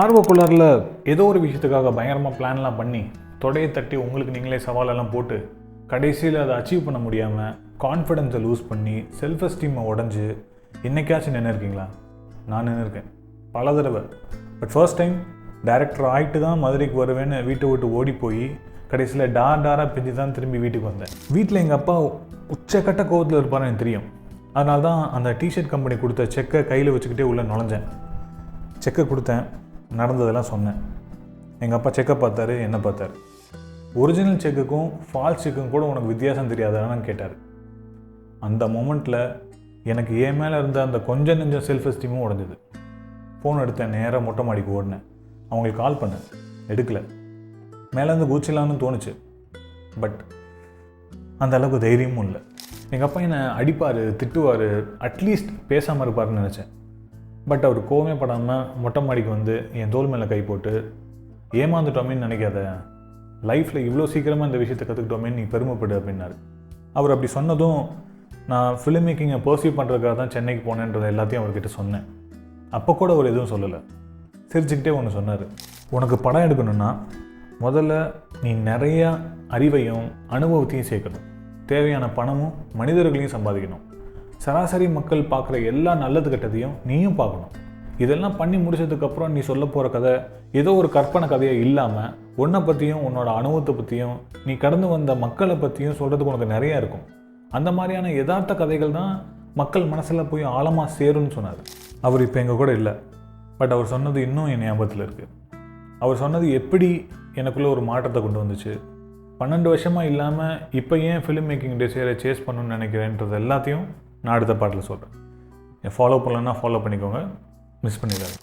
ஆர்வக்குள்ளரில் ஏதோ ஒரு விஷயத்துக்காக பயங்கரமாக பிளான்லாம் பண்ணி தொடையை தட்டி உங்களுக்கு நீங்களே சவாலெல்லாம் போட்டு கடைசியில் அதை அச்சீவ் பண்ண முடியாமல் கான்ஃபிடென்ஸை லூஸ் பண்ணி செல்ஃப் எஸ்டீமை உடஞ்சி என்றைக்காச்சும் நின்று இருக்கீங்களா? நான் நின்று இருக்கேன் பல தடவை. பட் ஃபர்ஸ்ட் டைம் டைரக்டர் ஆகிட்டு தான் மதுரைக்கு வருவேன்னு வீட்டை விட்டு ஓடி போய் கடைசியில் டாராக பிஞ்சு தான் திரும்பி வீட்டுக்கு வந்தேன். வீட்டில் எங்கள் அப்பா உச்சக்கட்ட கோவத்தில் இருப்பார்னு எனக்கு தெரியும். அதனால தான் அந்த டிஷர்ட் கம்பெனி கொடுத்த செக்கை கையில் வச்சுக்கிட்டே உள்ளே நுழைஞ்சேன். செக்கை கொடுத்தேன், நடந்ததெல்லாம் சொன்னேன். எங்கள் அப்பா செக்கை பார்த்தாரு, என்ன பார்த்தாரு. ஒரிஜினல் செக்குக்கும் ஃபால்ஸ் செக்குக்கும் கூட உனக்கு வித்தியாசம் தெரியாதான்னு கேட்டார். அந்த மொமெண்ட்டில் எனக்கு ஏன் மேலே இருந்த அந்த கொஞ்சம் நெஞ்சம் செல்ஃப் எஸ்டீமும் உடஞ்சிது. ஃபோன் எடுத்தேன், நேராக மொட்டை மாடிக்கு ஓடினேன். அவங்களுக்கு கால் பண்ணேன், எடுக்கலை. மேலேருந்து குதிச்சிடலான்னு தோணுச்சு, பட் அந்த அளவுக்கு தைரியமும் இல்லை. எங்கள் அப்பா என்னை அடிப்பார், திட்டுவார், அட்லீஸ்ட் பேசாமல் இருப்பார்னு நினச்சேன். பட் அவர் கோவமே படாமல் மொட்டை மாடிக்கு வந்து என் தோல் மேலே கை போட்டு, ஏமாந்துட்டோமேன்னு நினைக்காத, லைஃப்பில் இவ்வளோ சீக்கிரமாக இந்த விஷயத்தை கற்றுக்கிட்டோமேன்னு நீ பெருமைப்படு அப்படின்னாரு. அவர் அப்படி சொன்னதும் நான் ஃபிலிம் மேக்கிங்கை பர்சியூ பண்ணுறதுக்காக தான் சென்னைக்கு போனேன்றதை எல்லாத்தையும் அவர்கிட்ட சொன்னேன். அப்போ கூட அவர் எதுவும் சொல்லலை. சிரிச்சுக்கிட்டே ஒன்று சொன்னார், உனக்கு படம் எடுக்கணும்னா முதல்ல நீ நிறையா அறிவையும் அனுபவத்தையும் சேர்க்கணும், தேவையான பணமும் மனிதர்களையும் சம்பாதிக்கணும், சராசரி மக்கள் பார்க்குற எல்லா நல்லது கெட்டதையும் நீயும் பார்க்கணும். இதெல்லாம் பண்ணி முடிச்சதுக்கப்புறம் நீ சொல்ல போகிற கதை ஏதோ ஒரு கற்பனை கதையாக இல்லாமல் உன்னை பற்றியும் உன்னோட அனுபவத்தை பற்றியும் நீ கடந்து வந்த மக்களை பற்றியும் சொல்கிறதுக்கு உனக்கு நிறையா இருக்கும். அந்த மாதிரியான யதார்த்த கதைகள் தான் மக்கள் மனசில் போய் ஆழமாக சேரும்னு சொன்னார். அவர் இப்போ எங்கள் கூட இல்லை, பட் அவர் சொன்னது இன்னும் என் ஞாபகத்தில் இருக்குது. அவர் சொன்னது எப்படி எனக்குள்ளே ஒரு மாற்றத்தை கொண்டு வந்துச்சு, 12 வருஷமாக இல்லாமல் இப்போ ஏன் ஃபிலிம் மேக்கிங் டிசைரை சேஸ் பண்ணணும்னு நினைக்கிறேன்றது எல்லாத்தையும் நான் அடுத்த பாட்டில் சொல்கிறேன். ஃபாலோ பண்ணலன்னா ஃபாலோ பண்ணிக்கோங்க, மிஸ் பண்ணிடாது.